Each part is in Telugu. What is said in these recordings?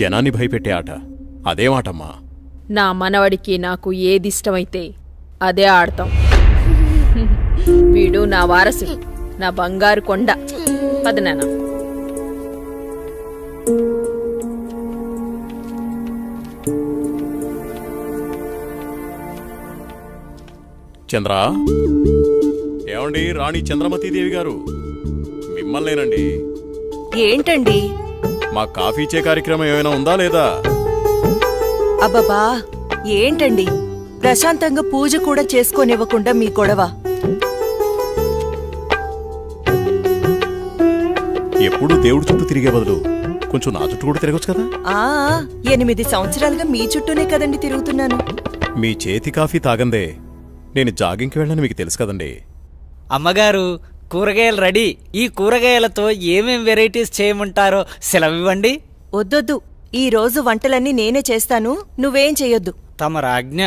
జనాన్ని భయపెట్టే ఆట అదేమాటమ్మా? నా మనవడికి నాకు ఏదిష్టమైతే అదే ఆడతాం. వీడు నా వారసుడు, నా బంగారు కొండ. పదనాన్న. చంద్ర, ఏమండి రాణి చంద్రమతీదేవి గారు, మిమ్మల్నేనండి. ఏంటండి? మా కాఫీ ఇచ్చే కార్యక్రమం ఏమైనా ఉందా లేదా? అబ్బబ్బా, ఏంటండి ప్రశాంతంగా పూజ కూడా చేసుకోనివ్వకుండా మీ గొడవ? ఎప్పుడు దేవుడి చుట్టూ తిరిగే బదులు కొంచెం నా చుట్టూ కూడా తిరగచ్చు కదా. 8 సంవత్సరాలుగా మీ చుట్టూనే కదండి తిరుగుతున్నాను. మీ చేతి కాఫీ తాగందే నేను జాగింగ్కి వెళ్ళని మీకు తెలుసు కదండి. అమ్మగారు, కూరగాయలు రెడీ. ఈ కూరగాయలతో ఏమేం వెరైటీస్ చేయమంటారో సెలవివ్వండి. వద్దొద్దు, ఈ రోజు వంటలన్నీ నేనే చేస్తాను, నువ్వేం చెయ్యొద్దు. తమ రాజ్ఞ.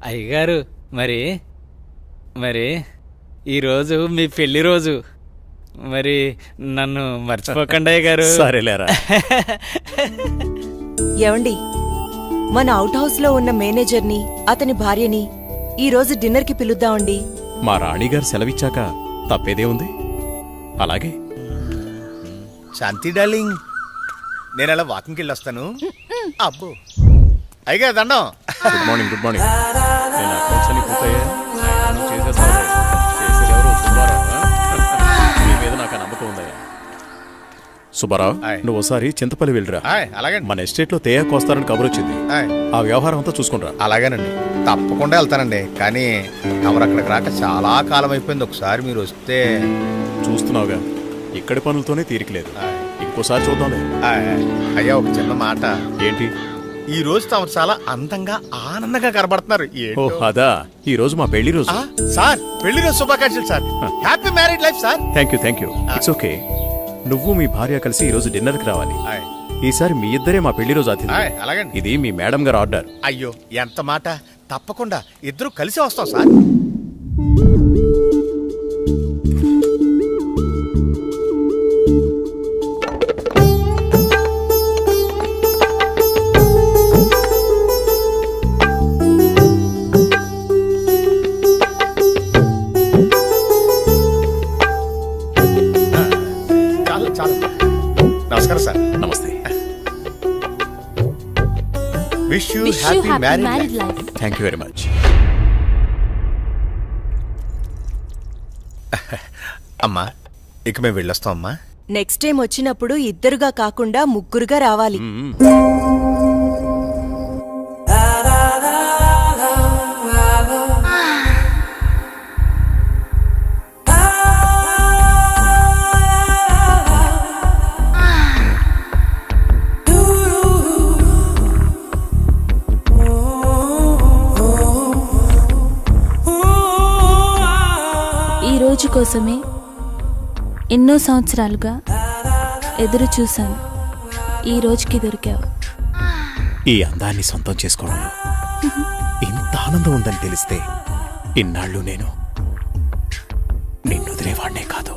అయ్యగారు, మరి ఈరోజు మీ పెళ్లి రోజు. మరి నన్ను మర్చిపోకండి అయ్యగారు. సరేలేరా. ఏవండి, మన అవుట్ హౌస్ లో ఉన్న మేనేజర్ని, అతని భార్యని ఈ రోజు డిన్నర్ కి పిలుద్దామండి. మా రాణిగారు సెలవిచ్చాక తప్పేదే ఉంది. అలాగే. శాంతి డార్లింగ్, నేను అలా వాకింగ్కి వెళ్ళొస్తాను. అబ్బో అయ్యగా దండం. Good morning. Good morning. నేను అకౌంట్స్ అన్ని పూర్తయ్యా. చేసేదెవరు? సుబ్బారావు. మీ మీద నాకు నమ్మకం ఉందయ్యా. సుబ్బారావు, నువ్వు ఒకసారి చింతపల్లి వెళ్ళిరా. అలాగే. మన ఎస్టేట్ లో తేయాకు వస్తారని కబురు వచ్చింది. ఆ వ్యవహారం అంతా చూసుకుంటా. అలాగేనండి, తప్పకుండా వెళ్తానండి. కానీ ఎవరు అక్కడికి రాక చాలా కాలం అయిపోయింది. ఒకసారి మీరు వస్తే. చూస్తున్నావుగా, ఇక్కడి పనులతోనే తీరికలేదు. ఇంకోసారి చూద్దాంలే. అయ్యా, ఒక చిన్న మాట. ఏంటి? ఈ రోజు తాము చాలా అందంగా ఆనందంగా కనబడుతున్నారు. అదా, ఈ రోజు మా పెళ్లి రోజు. సార్, పెళ్లి రోజు శుభాకాంక్షలు sir. Happy married life sir. Thank you. It's okay. నువ్వు మీ భార్య కలిసి ఈ రోజు డిన్నర్ కి రావాలి. ఈసారి మీ ఇద్దరే మా పెళ్లి రోజు అతిథి. అలాగండి. ఇది మీ మేడం గారు ఆర్డర్. అయ్యో, ఎంత మాట. తప్పకుండా ఇద్దరు కలిసి వస్తాం సార్. నమస్కారం సార్. నమస్తే. Wish you happy married life. Thank you very much. అమ్మా, ఇక మేము వెళ్ళొస్తాం అమ్మా. నెక్స్ట్ టైం వచ్చినప్పుడు ఇద్దరుగా కాకుండా ముగ్గురుగా రావాలి. రోజు కోసమే ఎన్నో సంవత్సరాలుగా ఎదురు చూశాను. ఈ రోజుకి దొరికావు. ఈ అందాన్ని సొంతం చేసుకోవడంలో ఇంత ఆనందం ఉందని తెలిస్తే ఇన్నాళ్ళు నేను నిన్ను వదిలేవాడినే కాదు.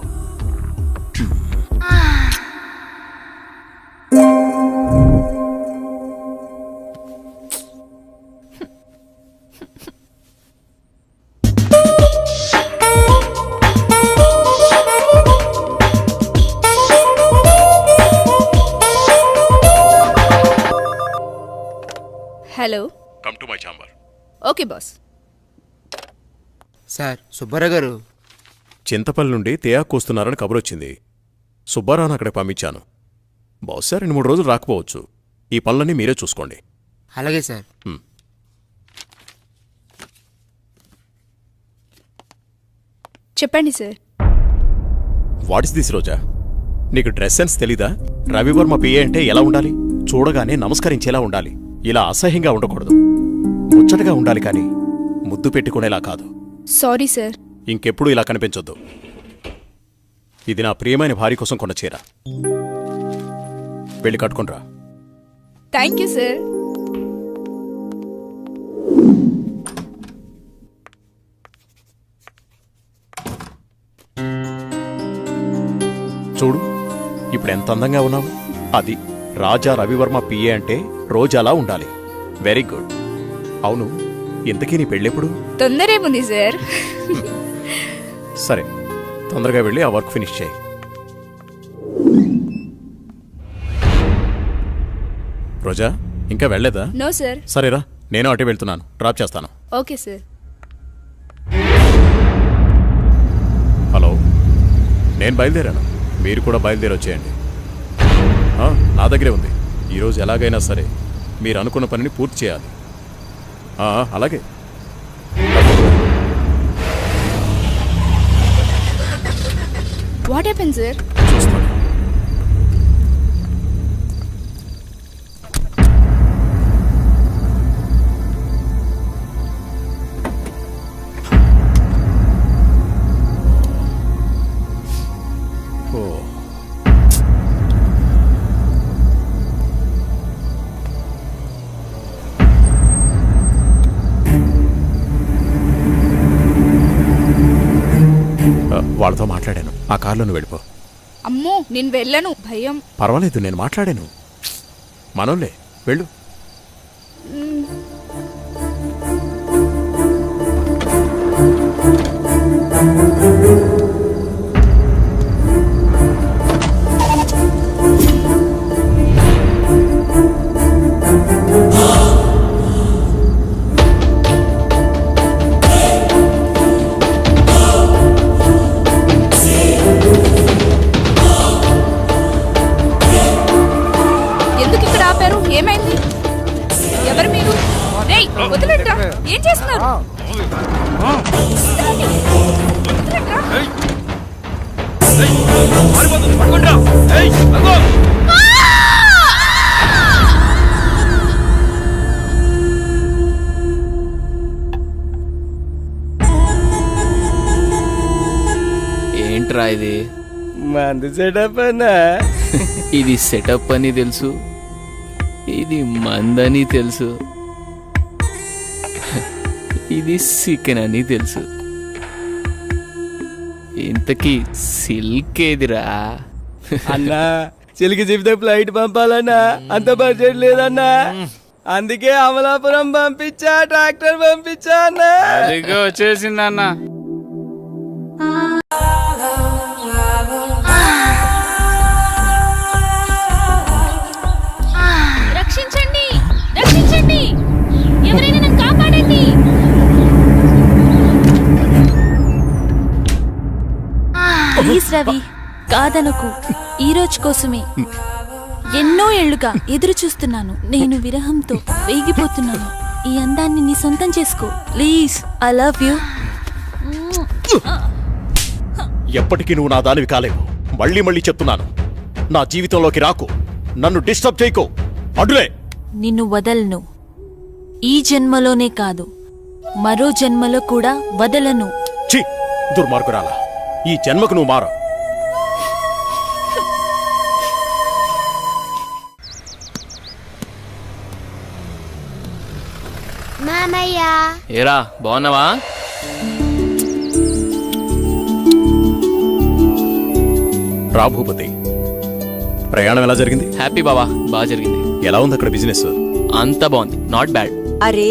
Hello. Come to my chamber. Okay boss. Sir, Subbarao గారు చింతపల్లి నుండి తేయాకు వస్తున్నారని కబురొచ్చింది. సుబ్బారావును అక్కడికి పంపించాను. బహుశా 2-3 రోజులు రాకపోవచ్చు. ఈ పనులన్నీ మీరే చూసుకోండి. అలాగే సార్. చెప్పండి సార్. వాట్ ఇస్ దిస్ రోజా? నీకు డ్రెస్ సెన్స్ తెలీదా? రవివర్మ పిఏ అంటే ఎలా ఉండాలి? చూడగానే నమస్కరించేలా ఉండాలి. ఇలా అసహ్యంగా ఉండకూడదు. ముచ్చటగా ఉండాలి, కానీ ముద్దు పెట్టుకునేలా కాదు. Sorry sir. ఇంకెప్పుడు ఇలా కనిపించొద్దు. ఇది నా ప్రియమైన భార్య కోసం కొన్న చీర. వెళ్ళి కట్టుకునిరా. Thank you sir. చూడు, ఇప్పుడు ఎంత అందంగా ఉన్నావు. అది రాజా రవివర్మ పిఏ అంటే రోజాలా ఉండాలి. Very good. అవును, ఇంతకీ నీ పెళ్ళెప్పుడు? తొందరేముంది సార్. సరే, తొందరగా వెళ్ళి ఆ వర్క్ ఫినిష్ చేయి. రోజా, ఇంకా వెళ్ళలేదా? No sir. సరేరా, నేను అటే వెళ్తున్నాను, డ్రాప్ చేస్తాను. Okay sir. హలో, నేను బయలుదేరాను, మీరు కూడా బయలుదేరి వచ్చేయండి. నా దగ్గరే ఉంది. ఈరోజు ఎలాగైనా సరే మీరు అనుకున్న పనిని పూర్తి చేయాలి. అలాగే. What happen sir? చూస్తాను. వాళ్ళతో మాట్లాడాను. ఆ కార్లో నువ్వు వెళ్ళిపో. అమ్మో, నేను వెళ్ళను, భయం. పర్వాలేదు, నేను మాట్లాడాను. మనోళ్ళే, వెళ్ళు. ఎందుకు ఇక్కడ ఆపారు? ఏమైంది? ఎవరు మీరు? రేయ్, వదిలేట్రా. ఏం చేస్తున్నారు? వదిలేట్రా. ఏంట్రా ఇది? మందు సెటప్ అన్నా. ఇది సెటప్ అని తెలుసు, ఇది మందని తెలుసు, ఇది చికెన్ అని తెలుసు. ఇంతకీ సిల్క్ ఏదిరా? అన్నా, చిలికి చెబితే ఫ్లైట్ పంపాలన్నా, అంత బడ్జెట్ లేదన్నా. అందుకే అమలాపురం పంపించా, ట్రాక్టర్ పంపించా అన్నా. అదిగో వచ్చేసిందన్నా. రక్షించండి, రక్షించండి, ఎవరైనా నన్ను కాపాడండి. ప్లీజ్ రవి, కాదనకు. ఈ రోజు కోసమే ఎన్నో ఏళ్లుగా ఎదురు చూస్తున్నాను. నేను విరహంతో వేగిపోతున్నాను. ఈ అందాన్ని నీ సొంతం చేసుకో ప్లీజ్. I love you. ఎప్పటికీ నువ్వు నా దానివి కాలేవు. మళ్ళీ మళ్ళీ చెప్తున్నాను, నా జీవితంలోకి రాకు, నన్ను డిస్టర్బ్ చేయకు. అడ్డులే. నిన్ను వదలను. ఈ జన్మలోనే కాదు, మరో జన్మలో కూడా వదలను. ఛీ, దుర్మార్గురాలా, ఈ జన్మకు నువ్వు మారు. ఏరా, బాగున్నావా? రా భూపతి, ప్రయాణం ఎలా జరిగింది? హ్యాపీ బావా, బాగా జరిగింది. ఎలా ఉంది అక్కడ బిజినెస్? అంతా బాగుంది, నాట్ బ్యాడ్. అరే,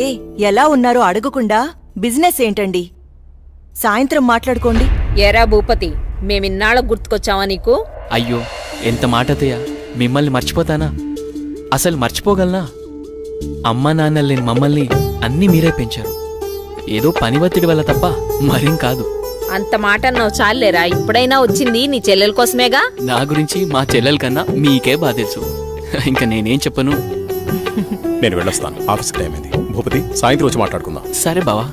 ఎలా ఉన్నారో అడగకుండా బిజినెస్ ఏంటండి? సాయంత్రం మాట్లాడుకోండి. ఎరా భూపతి, మేమిన్నాళ్ళకు గుర్తుకొచ్చావా నీకు? అయ్యో, ఎంత మాట అత్తయ్య, మిమ్మల్ని మర్చిపోతానా? అసలు మర్చిపోగలనా? అమ్మా నాన్నలు లేని మమ్మల్ని అన్నీ మీరే పెంచారు. ఏదో పని ఒత్తిడి వల్ల తప్ప మరేం కాదు. అంత మాట అన్నావు చాలేరా. ఇప్పుడైనా వచ్చింది నీ చెల్లెల కోసమేగా. నా గురించి మా చెల్లెల కన్నా మీకే బాధ తెలుసు. ఇంకా నేనేం చెప్పను. నేను వెళ్ళొస్తాను, ఆఫీస్కి టైం అయింది. భూపతి, సాయంత్రం వచ్చి మాట్లాడుకుందాం. సరే బావా.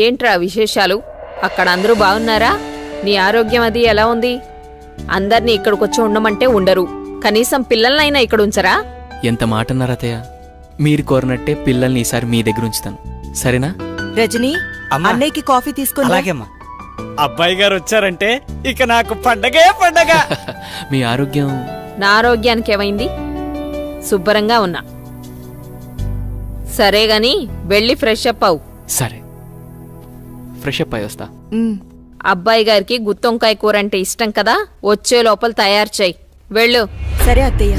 ఏంట్రా విశేషాలు? అక్కడ అందరూ బాగున్నారా? నీ ఆరోగ్యం అది ఎలా ఉంది? అందర్నీ ఇక్కడికొచ్చి ఉండమంటే ఉండరు, కనీసం పిల్లలనైనా ఇక్కడ ఉంచరా? ఎంత మాట అన్నారు అత్తయ్య. మీరు కోరినట్టే పిల్లల్ని ఈసారి మీ దగ్గర ఉంచుతాను, సరేనా? రజనీ, అన్నయ్యకి కాఫీ తీసుకుని. అలాగేమ్మా. అబ్బాయి గారు వచ్చారంటే ఇక నాకు పండగే పండగ. మీ ఆరోగ్యం? నా ఆరోగ్యానికి ఏమైంది? శుభ్రంగా ఉన్నా. సరే గాని వెళ్ళి ఫ్రెష్ అప్ అవు. సరే. ఫ్రెష్ అప్ అయి వస్తా. ఉమ్. అబ్బాయి గారికి గుత్తొంకాయ కూర అంటే ఇష్టం కదా, వచ్చే లోపల తయారు చేయి. వెళ్ళు. సరే అత్తయ్య.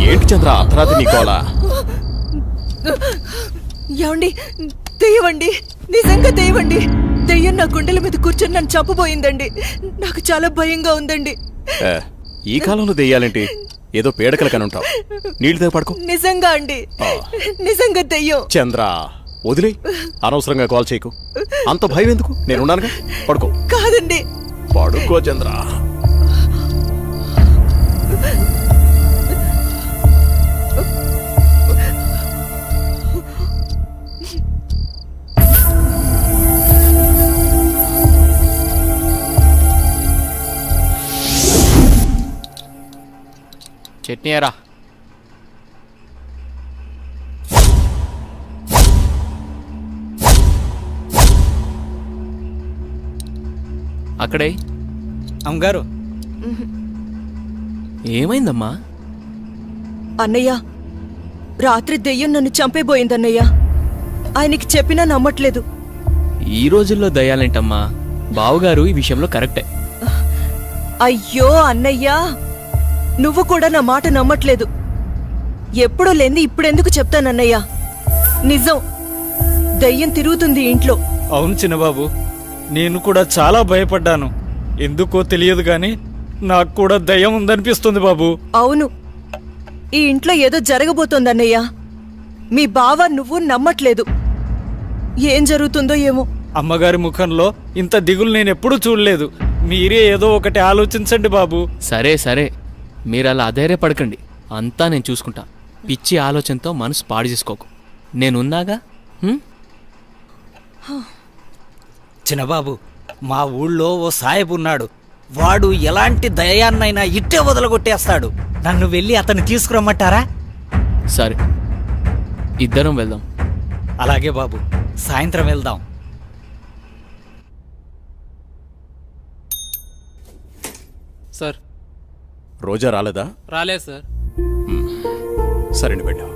ఏంటి చంద్ర అర్ధరాత్రి నీ గోల? ఏమండి, దెయ్యమండి, నిజంగా దెయ్యమండి. దెయ్యం నా గుండెల మీద కూర్చొని నన్ను చంపబోయిందండి. నాకు చాలా భయంగా ఉందండి. ఈ కాలంలో దెయ్యాలేంటి? ఏదో పీడకలు కనుంటావు. నీళ్ళు దగ్గర పడుకో. నిజంగా అండి, నిజంగా దెయ్యం. చంద్ర వదిలే, అనవసరంగా కాల్ చేయకు. అంత భయం ఎందుకు? నేనున్నానుగా, పడుకో. కాదండి, పడుకో చంద్ర. చట్నీ ఎరా. అక్కడే. అమ్మగారు, ఏమైందమ్మా? అన్నయ్య, రాత్రి దెయ్యం నన్ను చంపేబోయిందన్నయ్య. ఆయనకి చెప్పినా నమ్మట్లేదు. ఈ రోజుల్లో దయాలేంటమ్మా, బావగారు ఈ విషయంలో కరెక్టే. అయ్యో అన్నయ్యా, నువ్వు కూడా నా మాట నమ్మట్లేదు. ఎప్పుడూ లేని ఇప్పుడెందుకు చెప్తానన్నయ్యా? నిజం, దెయ్యం తిరుగుతుంది ఇంట్లో. అవును చిన్నబాబు, నేను కూడా చాలా భయపడ్డాను. ఎందుకో తెలియదు గాని నాకు కూడా దయ్యం ఉందనిపిస్తుంది బాబు. అవును, ఈ ఇంట్లో ఏదో జరగబోతోందన్నయ్యా. మీ బావ నువ్వు నమ్మట్లేదు. ఏం జరుగుతుందో ఏమో. అమ్మగారి ముఖంలో ఇంత దిగులు నేను ఎప్పుడూ చూడలేదు. మీరే ఏదో ఒకటి ఆలోచించండి బాబు. సరే సరే, మీరు అలా అధైర్యపడకండి, అంతా నేను చూసుకుంటా. పిచ్చి ఆలోచనతో మనసు పాడు చేసుకోకు, నేనున్నాగా. చిన్నబాబు, మా ఊళ్ళో ఓ సాయబు ఉన్నాడు. వాడు ఎలాంటి దయాన్నైనా ఇట్టే వదలగొట్టేస్తాడు. నన్ను వెళ్ళి అతన్ని తీసుకురమ్మంటారా? సరే, ఇద్దరం వెళ్దాం. అలాగే బాబు, సాయంత్రం వెళ్దాం. సార్, రోజా రాలేదా? రాలేదు సార్. సరే నువ్వు వెళ్ళు.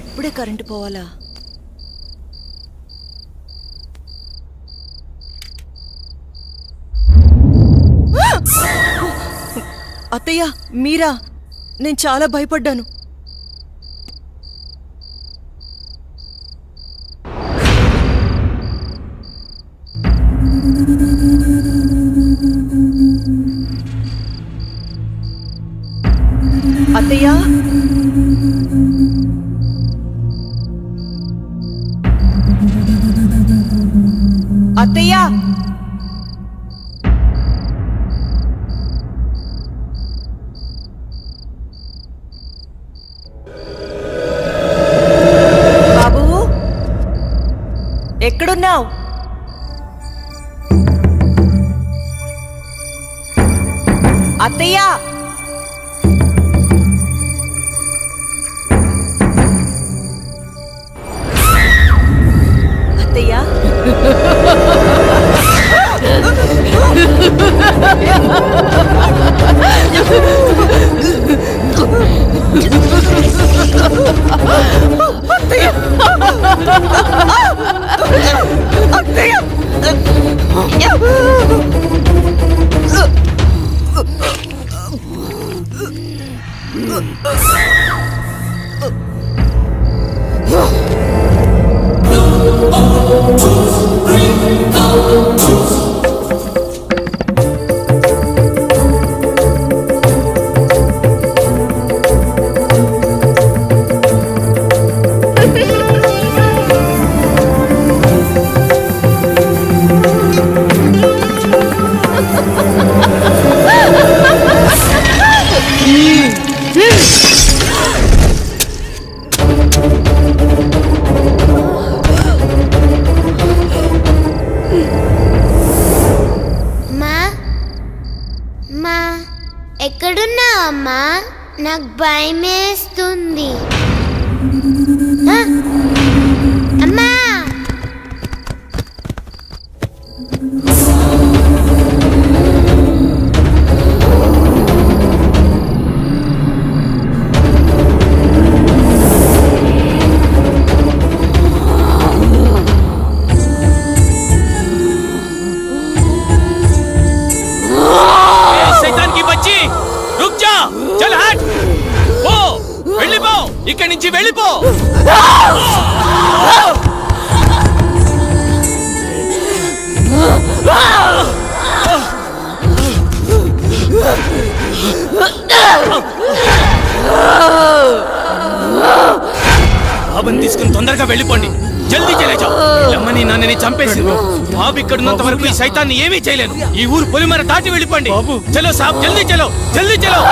ఇప్పుడే కరెంటు పోవాలా? అత్తయ్య, మీరా? నేను చాలా భయపడ్డాను. అత్తయ్య, అత్తయ్య, బాబు ఎక్కడున్నావు? అత్తయ్య, అత్తయ్య, ఎక్కడున్నావమ్మా? నాకు భయమేస్తుంది. అమ్మా, త్వరగా వెళ్ళిపోండి. జల్దీ చలే జాओ. లమ్మని నన్నని చంపేసింది. బాబు ఇక్కడున్నంత వరకు ఈ సైతాన్ని ఏమీ చేయలేను. ఈ ఊరు పొలిమర దాటి వెళ్ళిపోండి. చలో సాబ్, జల్దీ చలో, జల్దీ చలో.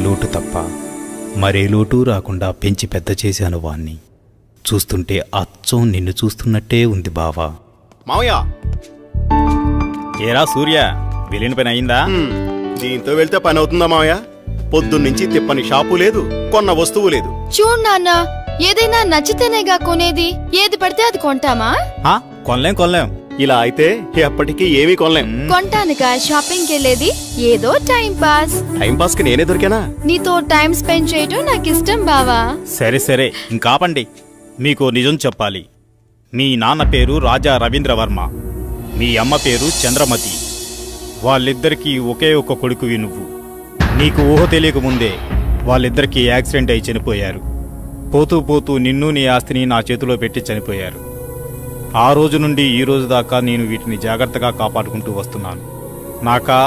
లోటు తప్ప మరే లోటు రాకుండా పెంచి పెద్ద చేశాను వాణ్ణి. చూస్తుంటే అచ్చం నిన్ను చూస్తున్నట్టే ఉంది బావా. మావయ్య, ఏరా సూర్య, వెళ్ళిన పని అయిందా? దీంతో వెళ్తే పని అవుతుందా మావయ్య? పొద్దున్నుంచి తిప్పని షాపు లేదు, కొన్న వస్తువు లేదు. చూడు నాన్న, ఏదైనా నచ్చితేనేగా కొనేది. ఏది పడితే అది కొంటామా? కొనలేం. ఇలా అయితే ఎప్పటికీ ఏమీ కొనలేం. కొంటానుగా షాపింగ్కి వెళ్ళేది. ఏదో టైం పాస్. టైం పాస్ కి నేనే దొరికానా? నీతో టైం స్పెండ్ చేయటం నాకు ఇష్టం బావా. సరే ఇంకాపండి. మీకు నిజం చెప్పాలి. మీ నాన్న పేరు రాజా రవీంద్రవర్మ, మీ అమ్మ పేరు చంద్రమతి. వాళ్ళిద్దరికీ ఒకే ఒక్క కొడుకువి నువ్వు. నీకు ఊహ తెలియకముందే వాళ్ళిద్దరికీ యాక్సిడెంట్ అయి చనిపోయారు. పోతూ నిన్ను నీ ఆస్తిని నా చేతిలో పెట్టి చనిపోయారు. ఆ రోజు నుండి ఈ రోజు దాకా నేను వీటిని జాగ్రత్తగా కాపాడుకుంటూ వస్తున్నాను. నాకా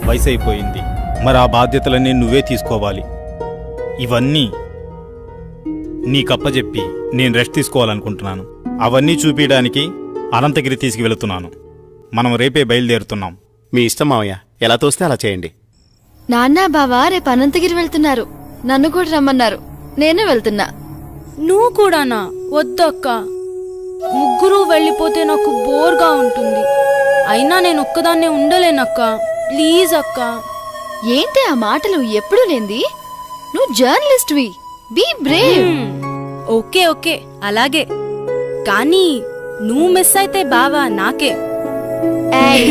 వయసు అయిపోయింది, మరి ఆ బాధ్యతలన్నీ నువ్వే తీసుకోవాలి. ఇవన్నీ నీకప్పచెప్పి నేను రెస్ట్ తీసుకోవాలనుకుంటున్నాను. అవన్నీ చూపించడానికి అనంతగిరి తీసుకువెళుతున్నాను. మనం రేపే బయలుదేరుతున్నాం. మీ ఇష్టం మావయ్య, ఎలా తోస్తే అలా చేయండి. నాన్న బావా రేపు అనంతగిరి వెళ్తున్నారు. నన్ను కూడా రమ్మన్నారు. నేను వెళ్తున్నా. నువ్వు కూడానా? వద్దక్క, ముగ్గురు వెళ్ళిపోతే నాకు బోర్గా ఉంటుంది. అయినా నేను ఒక్కదాన్నే ఉండలేనక్క. ప్లీజ్ అక్క. ఏంటి ఆ మాటలు? ఎప్పుడు లేంది. నువ్వు జర్నలిస్ట్వి. Be Brave. ఓకే అలాగే. కానీ నువ్వు మిస్ అయితే బావా నాకే. ఏయ్.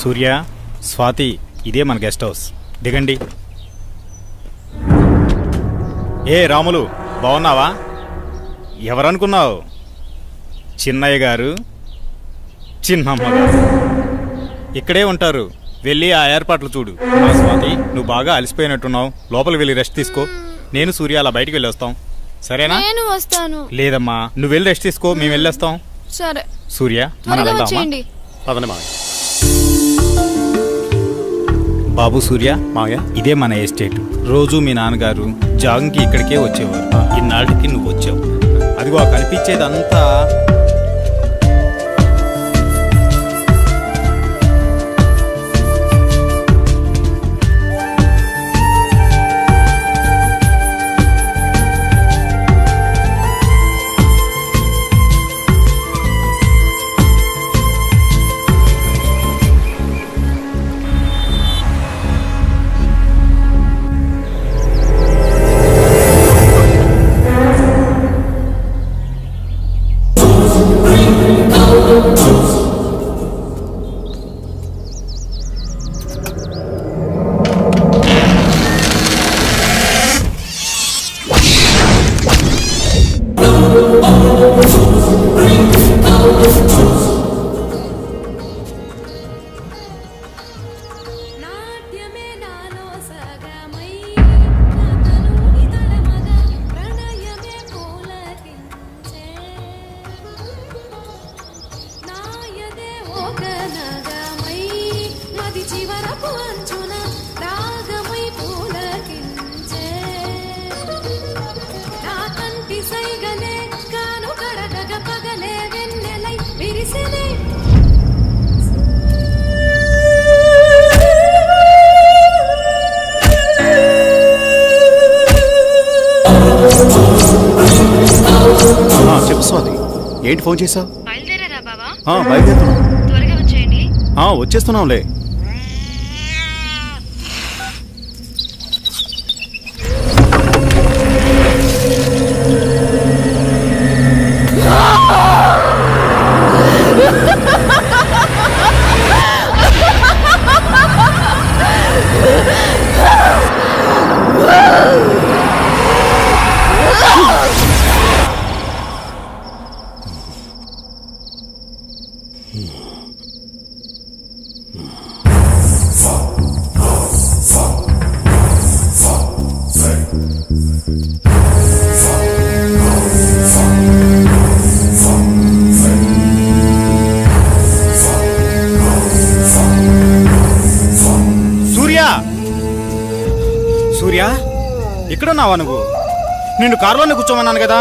సూర్య, స్వాతి, ఇదే మన గెస్ట్ హౌస్. దిగండి. ఏ రాములు, బాగున్నావా? ఎవరనుకున్నావు? చిన్నయ్య గారు, చిన్నమ్మ గారు ఇక్కడే ఉంటారు. వెళ్ళి ఆ ఏర్పాట్లు చూడు. స్వాతి, నువ్వు బాగా అలసిపోయినట్టున్నావు. లోపలికి వెళ్ళి రెస్ట్ తీసుకో. నేను సూర్య అలా బయటికి వెళ్ళొస్తాం. సరేనా? నేను వస్తాను. లేదమ్మా, నువ్వు వెళ్ళి రెస్ట్ తీసుకో, మేము వెళ్ళొస్తాం. సరే సూర్య, మనం వెళ్దామా? పదండి మావయ్య. బాబు సూర్య, మావయ్య, ఇదే మన ఎస్టేట్. రోజు మీ నాన్నగారు జాగింగ్కి ఇక్కడికే వచ్చేవారు. ఇన్నాళ్ళకి నువ్వు వచ్చావు. అదిగో కనిపించేదంతా చెప్పు స్వాతి, ఏంటి ఫోన్ చేసావు? బయలుదేరారా బావా? బయలుదేరుతున్నాం. త్వరగా వచ్చేయండి. వచ్చేస్తున్నాంలే. సూర్య, ఇక్కడున్నావా నువ్వు? నిన్ను కారులోనే కూర్చోమన్నాను కదా,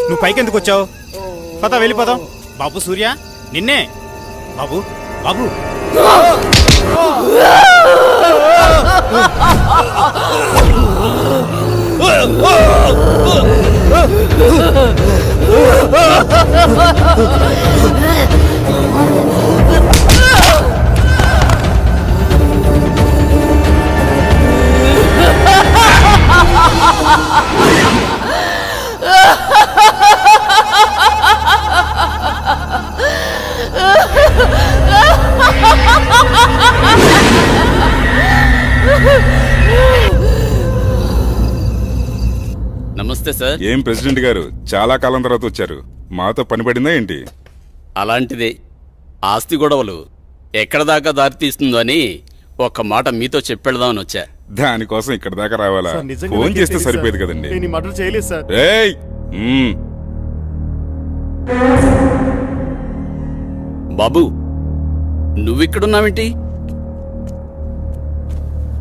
నువ్వు పైకెందుకు వచ్చావు? పద వెళ్ళిపోదాం. బాబు సూర్య, నిన్నే. బాబు బాబు నమస్తే సార్. ఏం ప్రెసిడెంట్ గారు, చాలా కాలం తర్వాత వచ్చారు. మాతో పని పడిందా ఏంటి? అలాంటిదే. ఆస్తి గొడవలు ఎక్కడ దాకా దారి తీస్తుందో అని ఒక్క మాట మీతో చెప్పెడదామని వచ్చా. దానికోసం ఇక్కడ దాకా రావాలా? సార్, నిజంగా ఫోన్ నాకే చేస్తే తెలీదు సరిపోయేది సార్. కదండి. నేను ఈ మర్డర్ చేయలేదు సార్. ఏయ్! బాబు, నువ్విక్కడున్నావేంటి?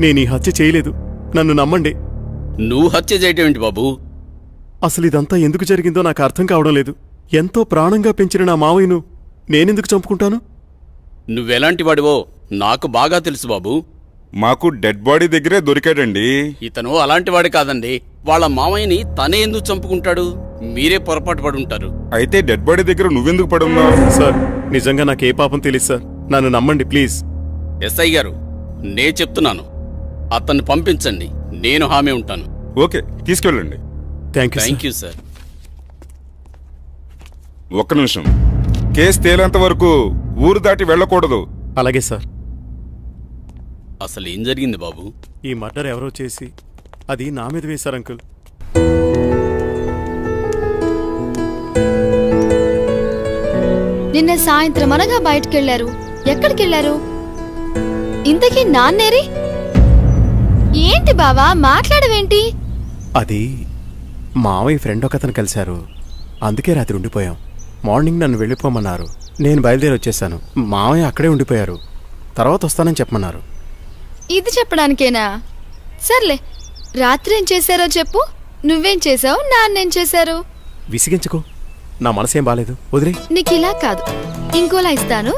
నేను ఈ హత్య చేయలేదు, నన్ను నమ్మండి. నువ్వు హత్య చేయటం ఏంటి బాబు? అసలు ఇదంతా ఎందుకు జరిగిందో నాకు అర్థం కావడం లేదు. ఎంతో ప్రాణంగా పెంచిన నా మావయ్యను నేనెందుకు చంపుకుంటాను? నువ్వెలాంటి వాడివో నాకు బాగా తెలుసు బాబు. మాకు డెడ్ బాడీ దగ్గరే దొరికాడండి. ఇతను అలాంటి వాడి కాదండి. వాళ్ళ మామయ్యని తనే ఎందుకు చంపుకుంటాడు? మీరే పొరపాటు పడి ఉంటారు. అయితే డెడ్ బాడీ దగ్గర నువ్వెందుకు పడున్నావు? సార్, నిజంగా నాకే పాపం తెలియదు సార్, నన్ను నమ్మండి ప్లీజ్. ఎస్ఐ గారు, నే చెప్తున్నాను, అతన్ని పంపించండి, నేను హామీ ఉంటాను. ఓకే, తీసుకెళ్ళండి. Thank you sir. ఒక్క నిమిషం, కేసు తేలేంత వరకు ఊరు దాటి వెళ్ళకూడదు. అలాగే సార్. అసలు ఏం జరిగింది బాబు? ఈ మర్డర్ ఎవరో చేసి అది నా మీద వేశారు అంకుల్. నిన్న సాయంత్రం అనగా బయటకెళ్లారు. ఎక్కడికెళ్లారు? ఇంతకీ నాన్నేరి? ఏంటి బావా మాట్లాడవేంటి? అది మావయ్య ఫ్రెండ్ ఒకతను కలిశారు, అందుకే రాత్రి ఉండిపోయాం. మార్నింగ్ నన్ను వెళ్ళిపోమన్నారు, నేను బయలుదేరి వచ్చేసాను. మావయ్య అక్కడే ఉండిపోయారు, తర్వాత వస్తానని చెప్పమన్నారు. ఇది చెప్పడానికేనా? సర్లే, రాత్రి ఏం చేశారో చెప్పు. నువ్వేం చేశావు, నాన్నేం చేశారు? విసిగించుకో. నా మనసేం బాలేదు, వదిలే. నీకు ఇలా కాదు ఇంకోలా ఇస్తాను